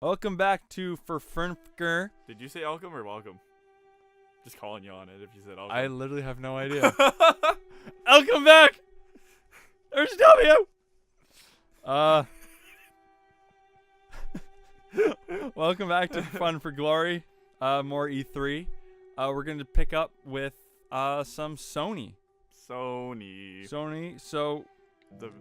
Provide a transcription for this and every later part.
Welcome back to Fernfker. Did you say welcome or welcome? Just calling you on it if you said welcome. I literally have no idea. Welcome back. There's W. Welcome back to Fun for Glory. More E3. We're going to pick up with some Sony. So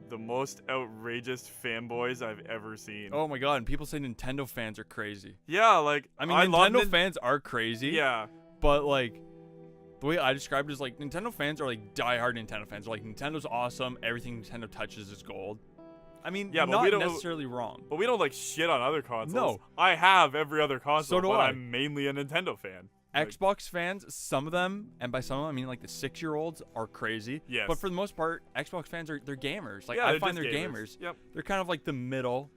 the most outrageous fanboys I've ever seen. oh my god, and people say Nintendo fans are crazy. Yeah, like I mean, love Nintendo fans are crazy. Yeah. But like the way I described it is like Nintendo fans are like diehard Nintendo fans. They're like, Nintendo's awesome. Everything Nintendo touches is gold. I mean, Yeah, but not we don't necessarily wrong. But we don't like shit on other consoles. No. I have every other console, So do but I. I'm mainly a Nintendo fan. Like, Xbox fans, some of them, and by some of them I mean like the 6-year-olds are crazy. Yes. But for the most part, Xbox fans they're gamers. Like yeah, I find just they're gamers. Yep. They're kind of like the middle.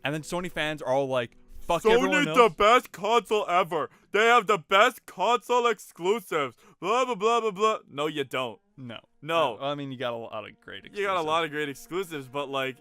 And then Sony fans are all like, fuck everyone Sony's else. the best console ever. They have the best console exclusives. Blah blah blah blah blah. No, you don't. No. I mean, you got a lot of great exclusives. You got a lot of great exclusives, but like,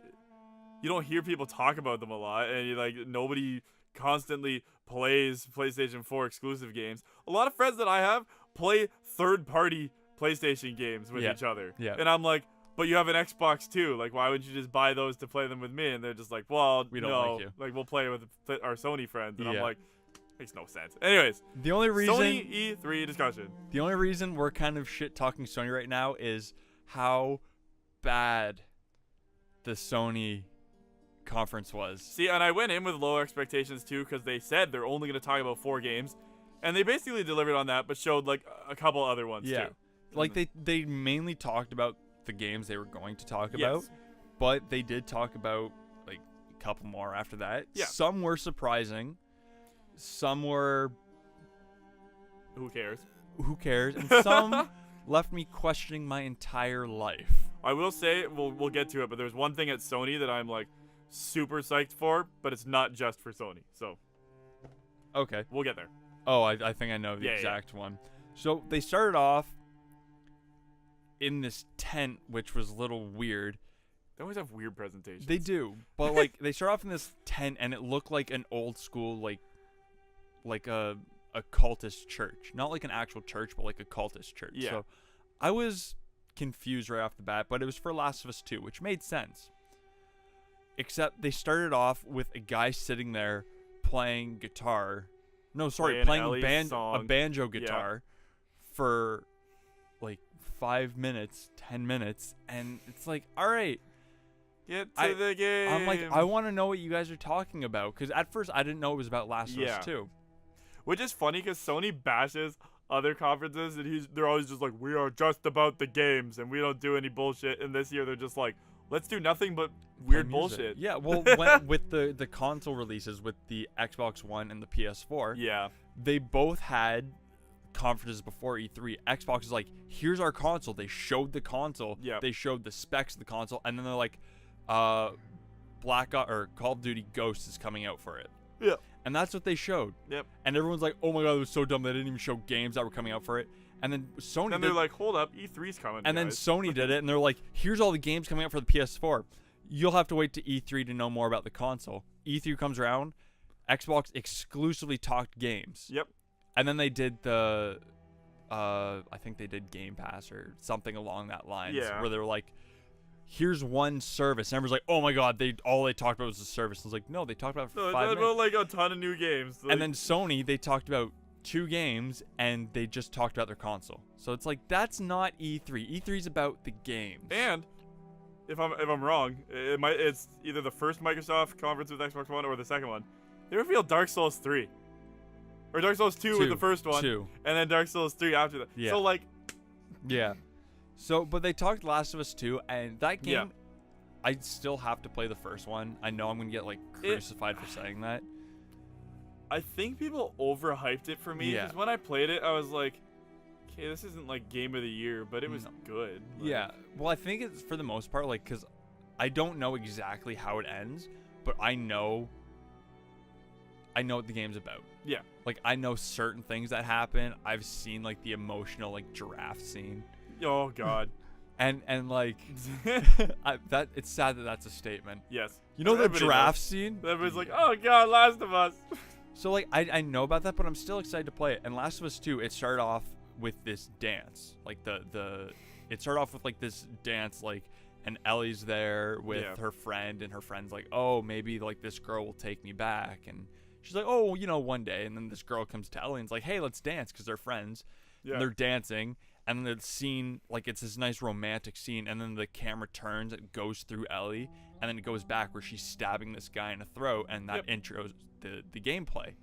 you don't hear people talk about them a lot, and you like nobody constantly plays PlayStation 4 exclusive games. A lot of friends that I have play third-party PlayStation games with each other. Yeah. And I'm like, but you have an Xbox too. Like, why wouldn't you just buy those to play them with me? And they're just like, well, We don't no. like you. Like, we'll play with our Sony friends. And I'm Yeah. like, makes no sense. Anyways, The only reason Sony E3 discussion. The only reason we're kind of shit talking Sony right now is how bad the Sony conference was. See, and I went in with low expectations too, because they said they're only going to talk about 4 games, and they basically delivered on that, but showed like a couple other ones Yeah. too. Like they mainly talked about the games they were going to talk about, Yes. but they did talk about like a couple more after that. Yeah. Some were surprising. Some were Who cares? who cares, and some left me questioning my entire life. I will say, we'll get to it, but there's one thing at Sony that I'm like super psyched for, but it's not just for Sony. So Okay. we'll get there. Oh, I think I know the Yeah, yeah. exact one. So they started off in this tent, which was a little weird. They always have weird presentations. They do, but like they start off in this tent, and it looked like an old school, like a cultist church, not like an actual church, but like a cultist church. Yeah. So I was confused right off the bat, but it was for Last of Us 2, which made sense. Except they started off with a guy sitting there playing guitar. No, sorry, Playing playing Ellie's a song. banjo guitar for like 5 minutes, 10 minutes, and it's like, all right. Get to the game. I'm like, I want to know what you guys are talking about, because at first I didn't know it was about Last of Yeah. Us 2. Which is funny because Sony bashes other conferences, and they're always just like, we are just about the games, and we don't do any bullshit. And this year they're just like, let's do nothing but weird Play music. bullshit. Yeah, well, with the console releases, with the Xbox One and the PS4, Yeah. they both had conferences before E3. Xbox is like, here's our console. They showed the console. Yeah. They showed the specs of the console, and then they're like, Call of Duty Ghosts is coming out for it. Yeah. And that's what they showed. Yep. And everyone's like, oh my god, it was so dumb. They didn't even show games that were coming out for it. And then Sony And did, they're like, hold up, E3's coming. and then guys. Sony did it, and they're like, here's all the games coming out for the PS4. You'll have to wait to E3 to know more about the console. E3 comes around, Xbox exclusively talked games. Yep. And then they did the, I think they did Game Pass or something along that lines, Yeah. where they were like, here's one service. And everyone's like, oh my god, all they talked about was the service. I was like, no, they talked about it for No, 5 it's minutes. about like a ton of new games. Like, And then Sony, they talked about 2 games, and they just talked about their console. So it's like, that's not E3. E3's about the games. and if I'm wrong, it's either the first Microsoft conference with Xbox One or the second one. They revealed Dark Souls 3. Or Dark Souls 2 was the first one. 2. And then Dark Souls 3 after that. Yeah. So like, Yeah. So, but they talked Last of Us 2, and that game, Yeah. I still have to play the first one. I know I'm going to get, like, crucified for saying that. I think people overhyped it for me. Yeah. Because when I played it, I was like, okay, this isn't like game of the year, but it was No. good. Like, Yeah. Well, I think it's for the most part, like, because I don't know exactly how it ends, but I know what the game's about. Yeah. Like, I know certain things that happen. I've seen, like, the emotional, like, giraffe scene. Oh, God. And like, it's sad that that's a statement. Yes. You know the Everybody giraffe knows. scene? Everybody's like, oh god, Last of Us. So like, I know about that, but I'm still excited to play it. And Last of Us 2, it started off with this dance, like it started off with like this dance, like, and Ellie's there with her friend, and her friend's like, oh, maybe like this girl will take me back, and she's like, oh, you know, one day. And then this girl comes to Ellie and's like, hey, let's dance, because they're friends. Yeah. And they're dancing, and the scene, like, it's this nice romantic scene, and then the camera turns, it goes through Ellie, and then it goes back where she's stabbing this guy in the throat, and that intros the gameplay.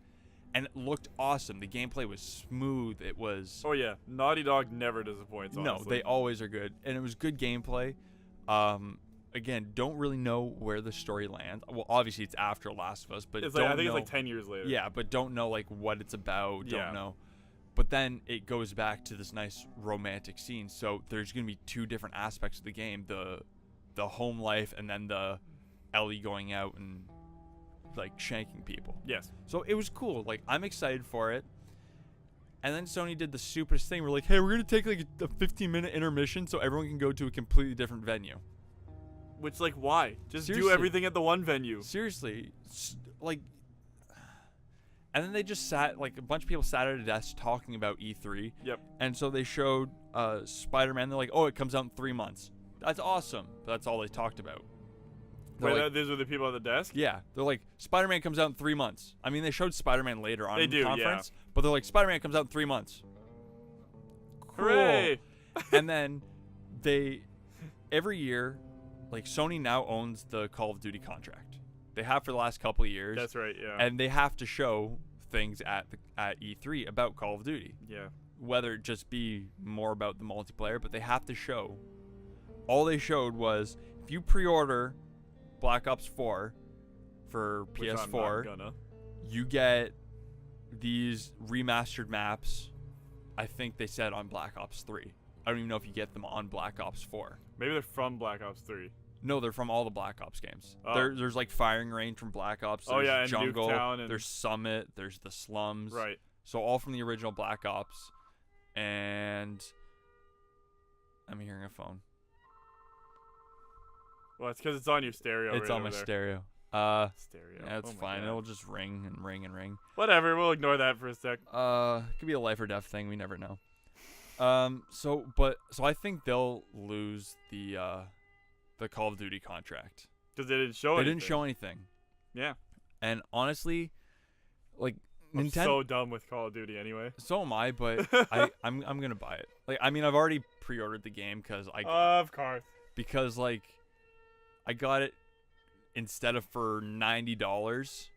And it looked awesome. The gameplay was smooth. It was... Oh, yeah. Naughty Dog never disappoints, honestly. No, they always are good. And it was good gameplay. Again, don't really know where the story lands. Well, obviously, it's after Last of Us, but it's don't like, I think know, it's like 10 years later. Yeah, but don't know, like, what it's about. Yeah. Don't know. But then it goes back to this nice romantic scene. So there's going to be two different aspects of the game. The home life, and then the Ellie going out and, like, shanking people. Yes. So it was cool. Like, I'm excited for it. And then Sony did the stupidest thing. We're like, hey, we're going to take, like, a 15-minute intermission so everyone can go to a completely different venue. Which, like, why? Just Seriously. do everything at the one venue. Seriously. Like... And then they just sat, like, a bunch of people sat at a desk talking about E3. Yep. And so they showed Spider-Man. They're like, oh, it comes out in 3 months. That's awesome. But that's all they talked about. Wait, like, these are the people at the desk? yeah. They're like, Spider-Man comes out in 3 months. I mean, they showed Spider-Man later on They in do, the conference. yeah. But they're like, Spider-Man comes out in 3 months. Cool. Hooray! And then every year, like, Sony now owns the Call of Duty contract. They have for the last couple of years. That's right, yeah. And they have to show things at E3 about Call of Duty. Yeah. Whether it just be more about the multiplayer, but they have to show. All they showed was, if you pre-order Black Ops 4 for Which I'm PS4, not gonna. you get these remastered maps. I think they said on Black Ops 3. I don't even know if you get them on Black Ops 4. Maybe they're from Black Ops 3. No, they're from all the Black Ops games. Oh. There's like Firing Range from Black Ops. There's And Jungle. Nuketown and... There's Summit. There's the Slums. Right. So all from the original Black Ops. And I'm hearing a phone. Well, it's because it's on your stereo. It's right on my over there. stereo. Stereo. Yeah, it's Oh my fine. God. It'll just ring and ring and ring. Whatever. We'll ignore that for a sec. It could be a life or death thing. We never know. So I think they'll lose the Call of Duty contract. Because they didn't show They anything. didn't show anything. Yeah. And honestly, like, I'm Nintendo. so dumb with Call of Duty anyway. So am I, but I'm gonna buy it. Like, I mean, I've already pre-ordered the game because Of course. like, I got it instead of for $90,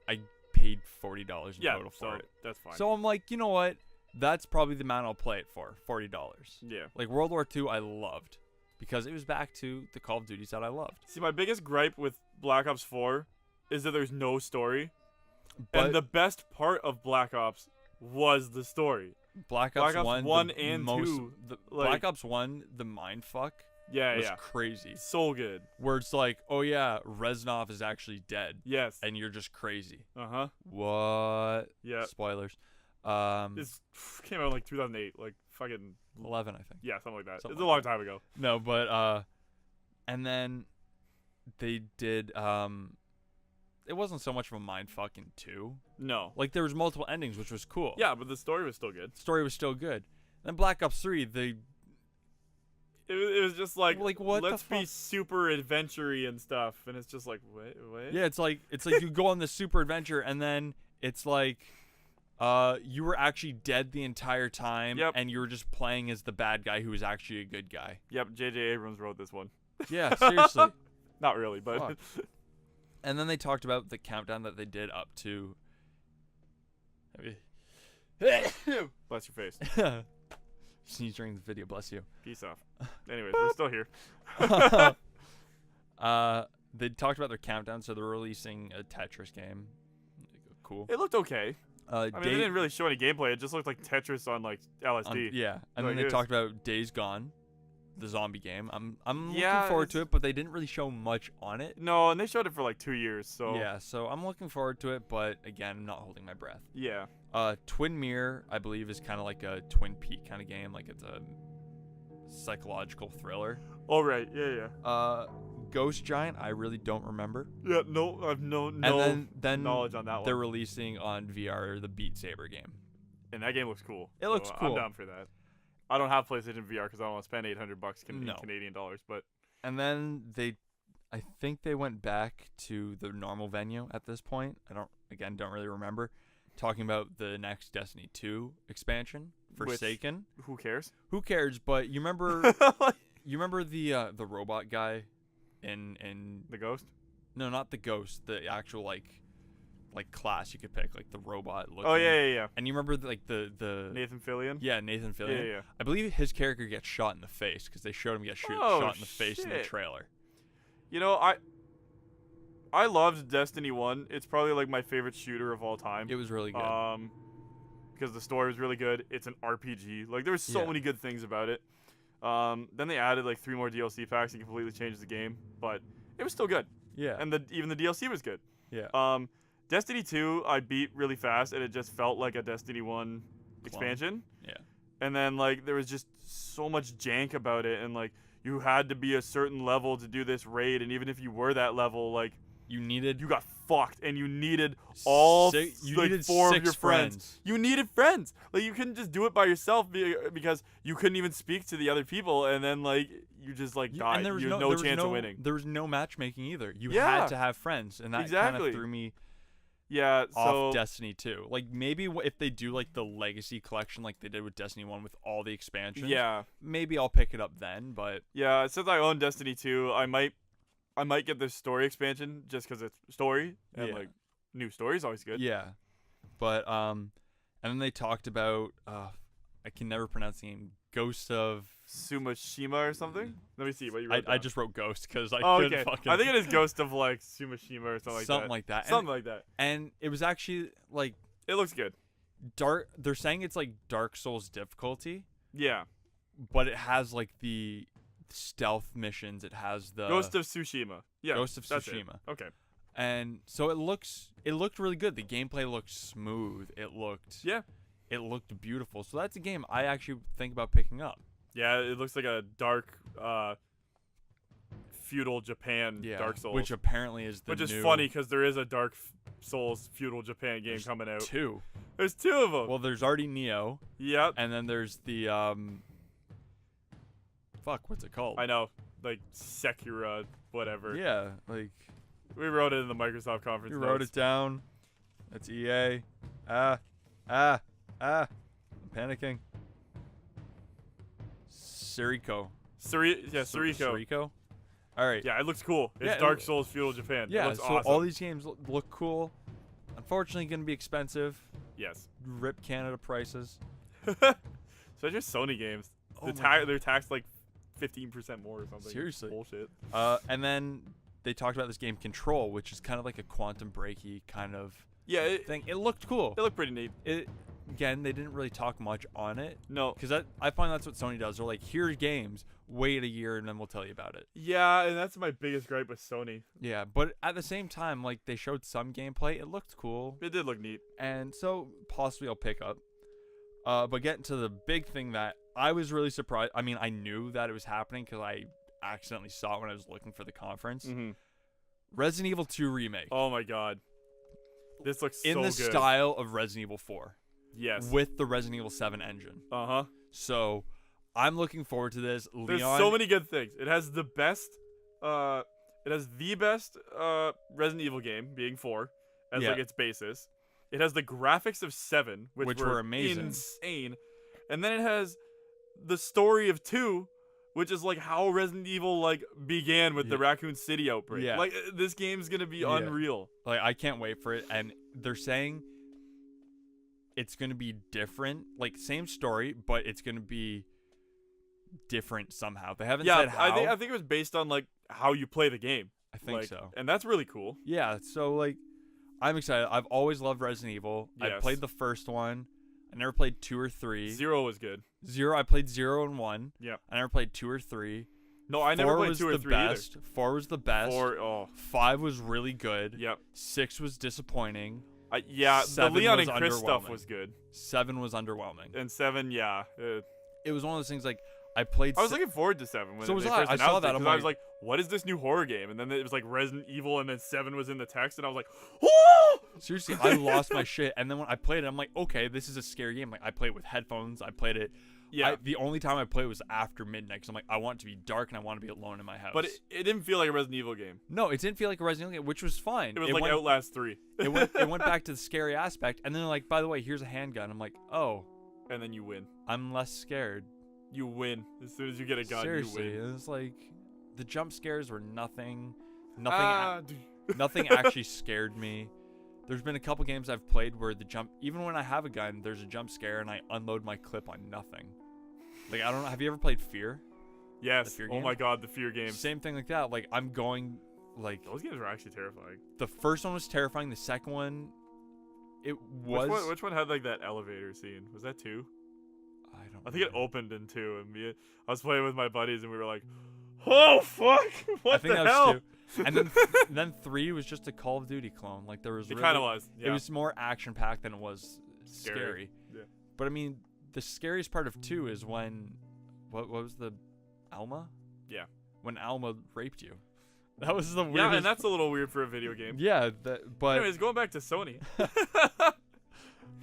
I paid $40 in total for it. That's fine. So I'm like, you know what? That's probably the amount I'll play it for, $40. yeah. Like, World War II, I loved because it was back to the Call of Duties that I loved. See, my biggest gripe with Black Ops 4 is that there's no story. But And the best part of Black Ops was the story. Black Ops 1 and 2, like- Black Ops 1, the mindfuck Yeah, was yeah. crazy. So good. Where it's like, oh yeah, Reznov is actually dead, Yes. and you're just crazy. Uh-huh. What? Yeah. Spoilers. This came out in like 2008, like fucking 11, I think. yeah, something like that. Something It's a like long time ago. No, but and then they did it wasn't so much of a mindfuck in 2. No. Like, there was multiple endings, which was cool. Yeah, but the story was still good. The story was still good. Then Black Ops 3, It was just like what the let's be fuck? super adventure-y and stuff, and it's just like wait. yeah, it's like you go on this super adventure, and then it's like you were actually dead the entire time, Yep. and you were just playing as the bad guy who was actually a good guy. Yep, J.J. Abrams wrote this one. Yeah, seriously. Not really, but Fuck. And then they talked about the countdown that they did up to. bless your face. Sneeze during the video, bless you. Peace off. Anyways, we're still here. They talked about their countdown, so they're releasing a Tetris game. Cool. It looked okay. I mean, they didn't really show any gameplay. It just looked like Tetris on like LSD. Yeah, and Like, then it they was- talked about Days Gone, the zombie game. I'm Yeah, looking forward to it's- it, but they didn't really show much on it. No, and they showed it for like 2 years. So Yeah, so I'm looking forward to it, but again, I'm not holding my breath. yeah. Twin Mirror, I believe, is kind of like a Twin Peak kind of game. Like, it's a psychological thriller. Oh right, yeah. Ghost Giant, I really don't remember. Yeah, no, I've no And then knowledge on that they're one. releasing on VR the Beat Saber game. And that game looks cool. It looks cool. I'm down for that. I don't have PlayStation VR because I don't want to spend $800 No. Canadian dollars, but And then I think they went back to the normal venue at this point. I don't really remember. Talking about the next Destiny 2 expansion, Forsaken. who cares? Who cares? But you remember the robot guy in The Ghost? No, not the ghost, the actual like class you could pick, like the robot looking. Oh yeah. And you remember the Nathan Fillion? Yeah, Nathan Fillion. Yeah. I believe his character gets shot in the face because they showed him get Oh, shot in the face in the shit. trailer. You know, I loved Destiny 1. It's probably like my favorite shooter of all time. It was really good. Because the story was really good. It's an RPG. Like there was so Yeah. many good things about it. Then they added like 3 more DLC packs and completely changed the game, but it was still good. Yeah. And even the DLC was good. Yeah. Destiny 2 I beat really fast, and it just felt like a Destiny 1 expansion. Yeah. And then like there was just so much jank about it, and like you had to be a certain level to do this raid, and even if you were that level, like You got fucked, and you needed all you like needed 4 of 6 your friends. You needed friends. Like you couldn't just do it by yourself because you couldn't even speak to the other people, and then like you just like died. And there was you had no chance of winning. There was no matchmaking either. You Yeah. had to have friends, and that kind Exactly. of threw me Yeah. So off Destiny 2. Like maybe if they do like the Legacy collection, like they did with Destiny 1 with all the expansions. yeah. Maybe I'll pick it up then. But Yeah, since I own Destiny 2, I might get the story expansion just because it's story and Yeah. like new story is always good. yeah, but and then they talked about I can never pronounce the name. Ghost of Sumashima or something. Let me see what you I wrote. down. just wrote Ghost because I Oh, couldn't okay. fucking. I think it is Ghost of like Sumashima or something like something that. like that. Something like that. And it was actually like It looks good. dark. They're saying it's like Dark Souls difficulty, Yeah. but it has like the stealth missions. It has the Ghost of Tsushima. Yeah. Ghost of that's it. Tsushima. Okay. And so it looked really good. The gameplay looked smooth. It looked beautiful. So that's a game I actually think about picking up. Yeah, it looks like a dark feudal Japan Dark Souls. Which apparently is the Which is new funny because there is a Dark Souls feudal Japan game coming out. 2. There's 2 of them. Well, there's already Neo, Yep. and then there's the what's it called? I know. Like Sekira, whatever. Yeah, like We wrote it in the Microsoft conference. you wrote notes. it down. That's EA. I'm panicking. Siriko. Siriko. All right. Yeah, it looks cool. It's Yeah, Dark Souls feudal Japan. It Yeah, looks so awesome. all these games look cool. Unfortunately, going to be expensive. Yes. Rip Canada prices. So just Sony games. Oh my They're taxed like 15% more or something. Seriously. Bullshit. And then they talked about this game Control, which is kind of like a Quantum Breaky kind of Yeah, it thing. It looked cool. looked pretty neat. Again, they didn't really talk much on it. No. Because I find that's what Sony does. They're like, here's games, wait a year, and then we'll tell you about it. Yeah, and that's my biggest gripe with Sony. Yeah, but at the same time, like, they showed some gameplay. It looked cool. It did look neat. And so, possibly I'll pick up. But getting to the big thing that I was really surprised. I mean, I knew that it was happening because I accidentally saw it when I was looking for the conference. Mm-hmm. Resident Evil 2 Remake. Oh my god. This looks so in the good. style of Resident Evil 4. Yes. With the Resident Evil 7 engine. Uh-huh. So, I'm looking forward to this. There's Leon, so many good things. It has the best Resident Evil game, being 4, as Yeah. like its basis. It has the graphics of 7, which were amazing. insane. And then it has the story of 2, which is like how Resident Evil like began with the Raccoon City outbreak. Yeah. Like this game's gonna be Yeah. unreal. Like, I can't wait for it. And they're saying it's going to be different. Like, same story, but it's going to be different somehow. They haven't said how. I think it was based on like how you play the game. I think Like, so. And that's really cool. Yeah, so, like, I'm excited. I've always loved Resident Evil. I Yes. played the first one. I never played 2 or 3. 0 was good. I played 0 and 1. Yeah. I never played 2 or 3. No, I never 4 played was 2 or the 3 best. 4 was the best. either. 4, oh, 5 was really good. yep. 6 was disappointing. Yeah, the 7 Leon was and Chris stuff underwhelming. was good. 7 was underwhelming. And 7, yeah. It was one of those things, like, I played. I was looking forward to 7 when So was they I. first I announced saw it, that. 'cause I'm I was like, like, what is this new horror game? And then it was like Resident Evil, and then 7 was in the text, and I was like, oh! seriously, I lost my shit. And then when I played it, I'm like, okay, this is a scary game. Like I played it with headphones. I played it. Yeah. The only time I played was after midnight because I'm like, I want it to be dark and I want to be alone in my house. But it didn't feel like a Resident Evil game. no, it didn't feel like a Resident Evil game, which was fine. It was like went, Outlast 3. it went back to the scary aspect, and then like, by the way, here's a handgun. I'm like, oh, And then you win. I'm less scared. You win. As soon as you get a gun, Seriously, you win. it was like the jump scares were nothing. Nothing actually scared me. There's been a couple games I've played where even when I have a gun, there's a jump scare and I unload my clip on nothing. Like, I don't know. Have you ever played Fear? Yes. Fear Oh game? my god, the Fear games. Same thing like that. Like, I'm going, like, Those games were actually terrifying. the first one was terrifying. The second one, it was. Which one had like that elevator scene? Was that 2? I think it remember. opened in 2, and I was playing with my buddies, and we were like, "Oh fuck! What I think the that hell?" was 2. And then 3 was just a Call of Duty clone. Like, there was It really, kind of was. Yeah. It was more action packed than it was scary. Yeah. But I mean, the scariest part of 2 is when, what was the, Alma? Yeah. When Alma raped you. That was the Yeah, weirdest. and that's a little weird for a video game. Yeah, but Anyways, going back to Sony.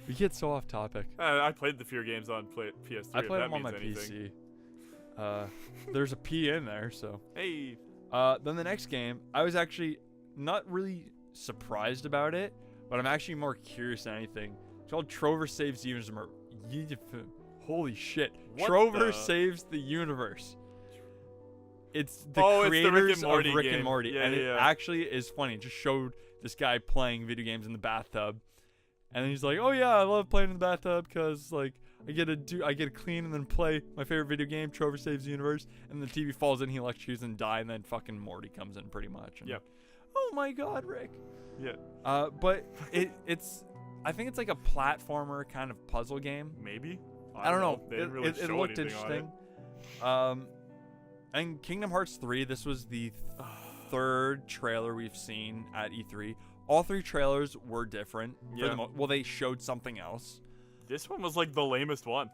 we get so off topic. I played the Fear games on PS3. I if played that them on my means anything. PC. There's a P in there, so. Hey. Then the next game, I was actually not really surprised about it, but I'm actually more curious than anything. It's called Trover Saves the Universe. Holy shit. What Trover the- Saves the Universe. It's the Oh, it's the creators Rick and Morty of Rick game. and Morty. Yeah, and it yeah. actually is funny. It just showed this guy playing video games in the bathtub. And then he's like, oh yeah, I love playing in the bathtub because like I get to clean and then play my favorite video game, Trover Saves the Universe. And the TV falls in, he electrocutes and die, and then fucking Morty comes in pretty much. And, Yep. oh my god, Rick. Yeah. But it's I think it's like a platformer kind of puzzle game. Maybe. I don't know. They didn't really It show looked anything on it. interesting. And Kingdom Hearts 3, this was the third trailer we've seen at E3. All 3 trailers were different. Yeah. Well, they showed something else. This one was like the lamest one.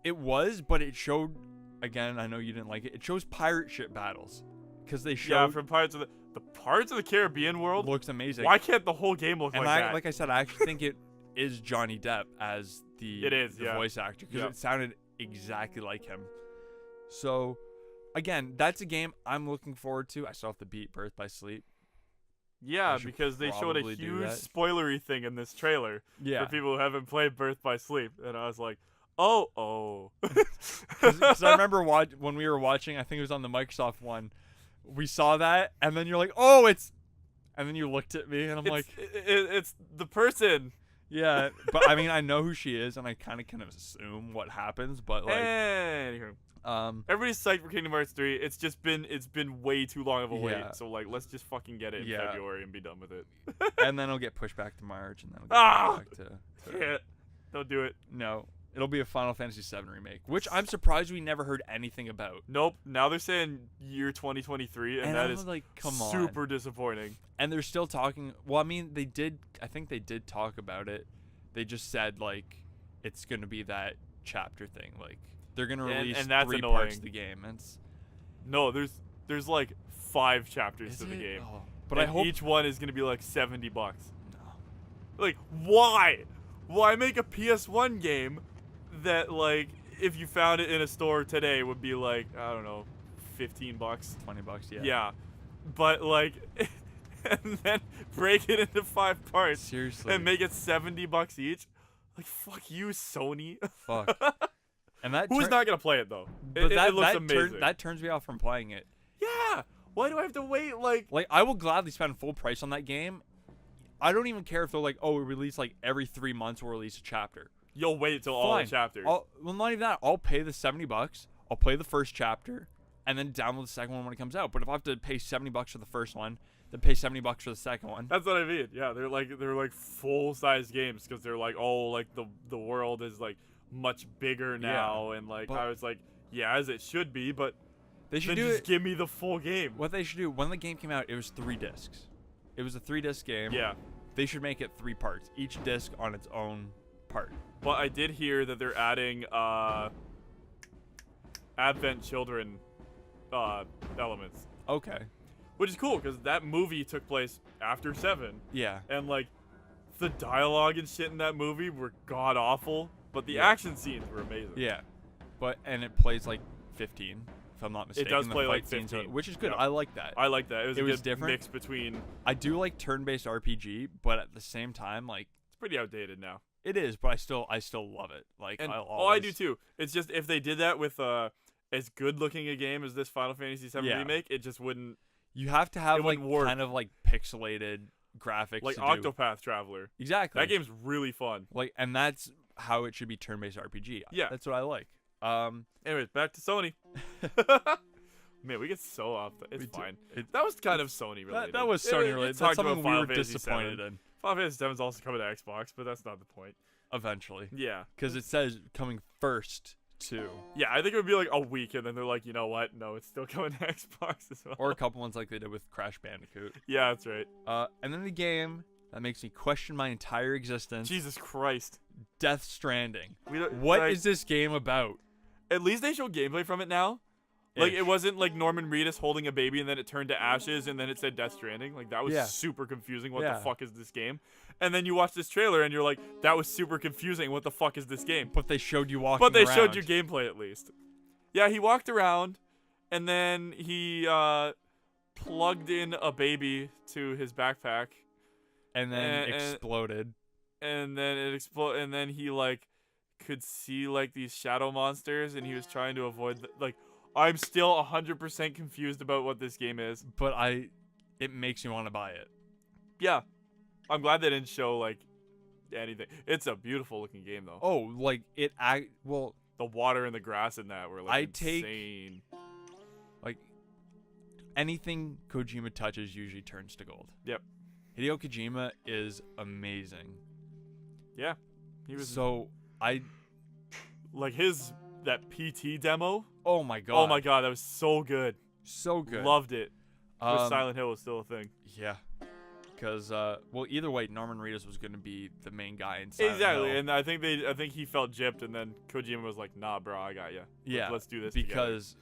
It was, but it showed, again, I know you didn't like it. It shows pirate ship battles. Because they showed. Yeah, from Pirates of the Caribbean world. Looks amazing. Why can't the whole game look and like that? like I said, I actually think it is Johnny Depp as the yeah. voice actor. Because Yeah. it sounded exactly like him. So, again, that's a game I'm looking forward to. I still have to beat Birth by Sleep. Yeah, I should because they showed a probably do huge that. spoilery thing in this trailer Yeah. for people who haven't played Birth by Sleep, and I was like, oh. Because I remember when we were watching, I think it was on the Microsoft one, we saw that, and then you're like, oh, it's... And then you looked at me, and I'm like... It's the person. Yeah, but I mean, I know who she is, and I kind of assume what happens, but like... Anywho. Everybody's psyched for Kingdom Hearts 3. It's been way too long of a wait. Yeah. So like, let's just fucking get it in Yeah. February and be done with it. and then it'll get pushed back to March, and then it'll get pushed back to... Yeah. Don't do it. No, it'll be a Final Fantasy VII remake, which I'm surprised we never heard anything about. Nope. Now they're saying year 2023, and that I'm is like, come on. super disappointing. And they're still talking. Well, I mean, I think they did talk about it. They just said like it's gonna be that chapter thing. Like they're gonna release and that's 3 annoying. parts of the game. No, there's like 5 chapters Is to the it? game. Oh, but and I hope each one is gonna be like $70. No. Like, why? Why make a PS1 game that like if you found it in a store today would be like, I don't know, $15? $20. Yeah. Yeah. But like and then break it into 5 parts Seriously. and make it $70 each? Like, fuck you, Sony. Fuck. And that Who's not gonna play it though? But It looks amazing. that turns me off from playing it. Yeah. Why do I have to wait like Like I will gladly spend full price on that game. I don't even care if they're like, oh, we release like every 3 months we'll release a chapter. you'll wait till all the Fine. chapters? Well, not even that. I'll pay the $70. I'll play the first chapter, and then download the second one when it comes out. But if I have to pay $70 for the first one, then pay $70 for the second one. That's what I mean. Yeah, they're like full size games because they're like, oh, like the world is like much bigger now, and like but- I was like, yeah, as it should be, but They should then do just it. give me the full game. What they should do, when the game came out, it was 3 discs. It was a 3-disc game. Yeah, They should make it 3 parts, each disc on its own part. but I did hear that they're adding Advent Children elements, Okay. which is cool because that movie took place after 7, Yeah. and like the dialogue and shit in that movie were god awful, but the Yeah. action scenes were amazing. Yeah. And it plays like 15, if I'm not mistaken. does the play fight like scenes 15. which is good. Yep. I like that. I like that. It was It a was good different. mix between. I do like turn-based RPG, but at the same time, like It's pretty outdated now. it is, but I still love it. Like And I'll I do too. It's just if they did that with as good looking a game as this Final Fantasy VII Yeah. remake, it just wouldn't. You have to have It like wouldn't work. kind of like pixelated graphics. Like to do. Octopath Traveler. Exactly. That game's really fun. Like, and that's how it should be turn-based RPG. Yeah. That's what I like. Anyways, back to Sony. Man, we get so off. It's We do- fine. it- That was kind of Sony related. that was Sony related. It's That's talked about something we Final were Fantasy disappointed VII. in Final Fantasy VII is also coming to Xbox, but that's not the point. eventually, Yeah. because it says coming first to, Yeah, I think it would be like a week, and then they're like, you know what? No, it's still coming to Xbox as well. or a couple ones like they did with Crash Bandicoot. Yeah, that's right. And then the game that makes me question my entire existence. Jesus Christ. Death Stranding. We don't, What like, is this game about? At least they show gameplay from it now. Like, Ish. it wasn't like Norman Reedus holding a baby and then it turned to ashes and then it said Death Stranding. Like, that was Yeah. super confusing. What Yeah. the fuck is this game? And then you watch this trailer and you're like, that was super confusing. What the fuck is this game? But they showed you walking But they around. showed you gameplay at least. Yeah, he walked around and then he plugged in a baby to his backpack and then and- exploded. and then it exploded and then he like could see like these shadow monsters and he was trying to avoid like I'm still 100% confused about what this game is. But it makes me want to buy it. Yeah. I'm glad they didn't show like anything. It's a beautiful looking game though. Oh, like well, The water and the grass in that were like I take- insane. like anything Kojima touches usually turns to gold. Yep. Hideo Kojima is amazing. Yeah. He was So I like that PT demo. oh my god. Oh my god, that was so good. So good. Loved it. Wish Um, Silent Hill was still a thing. Yeah. Because well, either way, Norman Reedus was going to be the main guy in Silent Exactly, Hill. and I think he felt gypped, and then Kojima was like, "Nah, bro, I got you. Yeah, let's do this together." because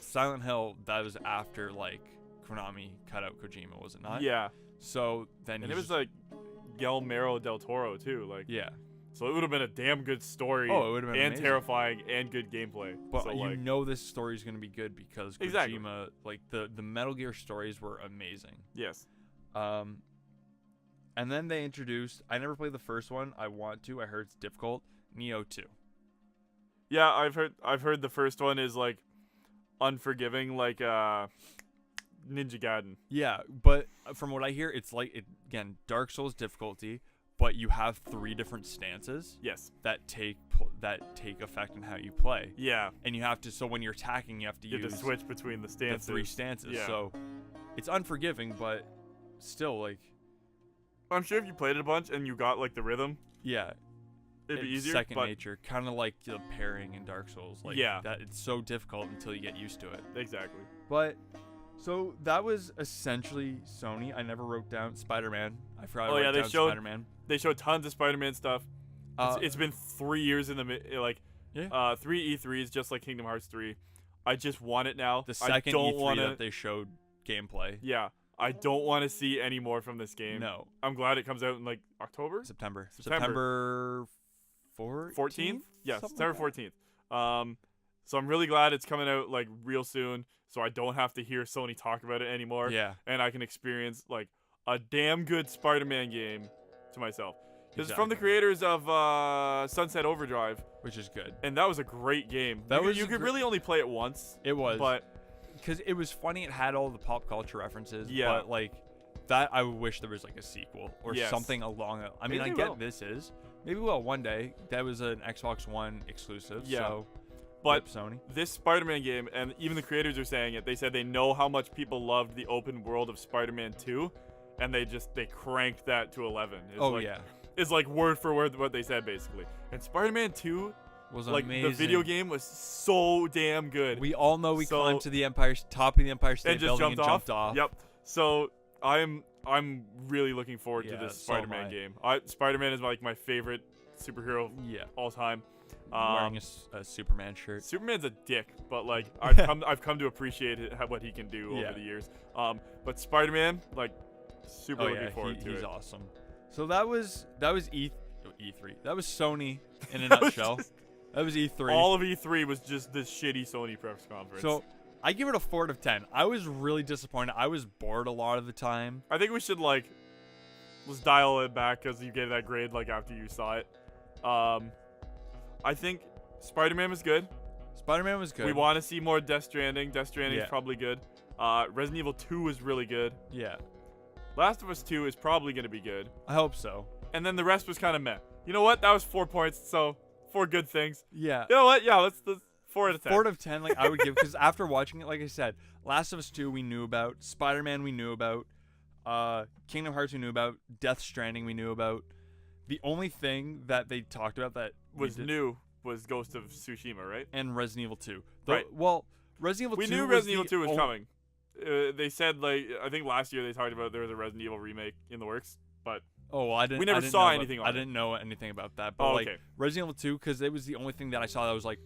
Silent Hill, that was after like Konami cut out Kojima, was it not? Yeah, So then and he it was like Guillermo del Toro too, like yeah, so it would have been a damn good story. Oh, it would've been and amazing. terrifying and good gameplay. but so you like, know this story is going to be good because Kojima, Exactly. like the Metal Gear stories were amazing. yes, And then they introduced. I never played the first one. I want to. I heard it's difficult. Neo 2. yeah, I've heard the first one is like unforgiving, like Ninja Gaiden. Yeah, but from what I hear, it's like again Dark Souls difficulty, but you have 3 different stances Yes, that take effect in how you play, yeah, and you have to. So when you're attacking, you have to you use have to switch between the the stances. 3 stances. Yeah. So it's unforgiving, but still, like, I'm sure if you played it a bunch and you got like the rhythm, yeah, it'd be it's easier. second but nature, kind of like the pairing in Dark Souls. Like, Yeah. that it's so difficult until you get used to it. exactly. But so that was essentially Sony. I never wrote down Spider-Man. I forgot. Oh, I yeah, wrote they down showed- Spider-Man. They showed tons of Spider-Man stuff. It's been 3 years in like Yeah. 3 E3s, just like Kingdom Hearts 3. I just want it now. The second I don't E3 wanna, that they showed gameplay. yeah, I don't want to see any more from this game. No, I'm glad it comes out in like October, September. September. 14th. Yes, Something September like that. 14th. So I'm really glad it's coming out like real soon, so I don't have to hear Sony talk about it anymore. Yeah, And I can experience like a damn good Spider-Man game to myself. This is from the Exactly. creators of Sunset Overdrive. which is good. And that was a great game. That was you a could gr- really only play it once, It was, but because it was funny. It had all the pop culture references. Yeah. But like that, I wish there was like a sequel or Yes. something along. I mean, Maybe I they get will. this is maybe well one day. That was an Xbox One exclusive. Yeah. So, But- rip Sony. this Spider-Man game, and even the creators are saying it, they said they know how much people loved the open world of Spider-Man 2, and they cranked that to 11. It's Oh like, yeah, It's like word for word what they said basically. And Spider-Man 2, was like amazing. the video game was so damn good. We all know we So- climbed to the top of the Empire State and just Building jumped and off. jumped off. Yep. So I'm really looking forward to Yeah, this so am Spider-Man I. game. Spider-Man is like my favorite superhero Yeah. all time. Wearing a Superman shirt. Superman's a dick, but like I've come to appreciate what he can do over the years. But Spider-Man, like, super looking forward to it. He's awesome. So that was E3. That was Sony in a nutshell. That was E3. All of E3 was just this shitty Sony press conference. So I give it a 4 out of 10. I was really disappointed. I was bored a lot of the time. I think we should let's dial it back because you gave that grade after you saw it. I think Spider-Man was good. Spider-Man was good. We want to see more Death Stranding. Death Stranding is probably good. Resident Evil 2 was really good. Yeah. Last of Us 2 is probably going to be good. I hope so. And then the rest was kind of meh. You know what? That was 4 points, so 4 good things. Yeah. You know what? Yeah, let's 4 out of 10. 4 out of 10, I would give, because after watching it, like I said, Last of Us 2 we knew about, Spider-Man we knew about, Kingdom Hearts we knew about, Death Stranding we knew about. The only thing that they talked about that was new was Ghost of Tsushima, right? And Resident Evil 2. Right. Well, Resident Evil 2 we knew Resident Evil 2 was coming. They said, I think last year they talked about there was a Resident Evil remake in the works, but we never saw anything on it. I didn't know anything about that, but okay. Resident Evil 2, because it was the only thing that I saw that was like,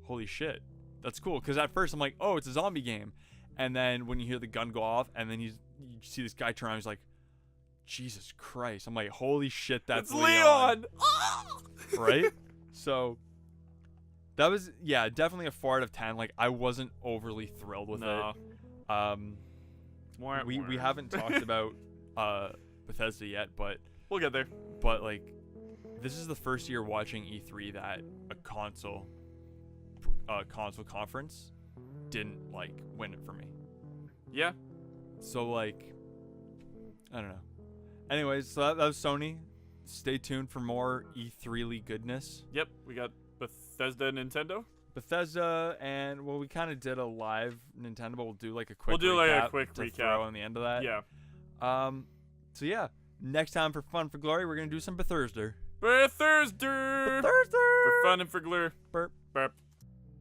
holy shit, that's cool. Because at first I'm like, oh, it's a zombie game, and then when you hear the gun go off, and then you see this guy turn around, he's like, Jesus Christ! I'm like, holy shit, that's Leon. Right? So that was definitely a 4 out of 10. I wasn't overly thrilled with it. We haven't talked about Bethesda yet, but we'll get there. But this is the first year watching E3 that a console conference didn't win it for me. Yeah. So I don't know. Anyways, so that was Sony. Stay tuned for more E3-ly goodness. Yep, we got Bethesda and Nintendo. Bethesda, and we kind of did a live Nintendo, but we'll do a quick recap. We'll do a quick recap throw on the end of that. Yeah. So yeah, next time for Fun for Glory, we're gonna do some Bethesda. For fun and for glory. Burp. Burp.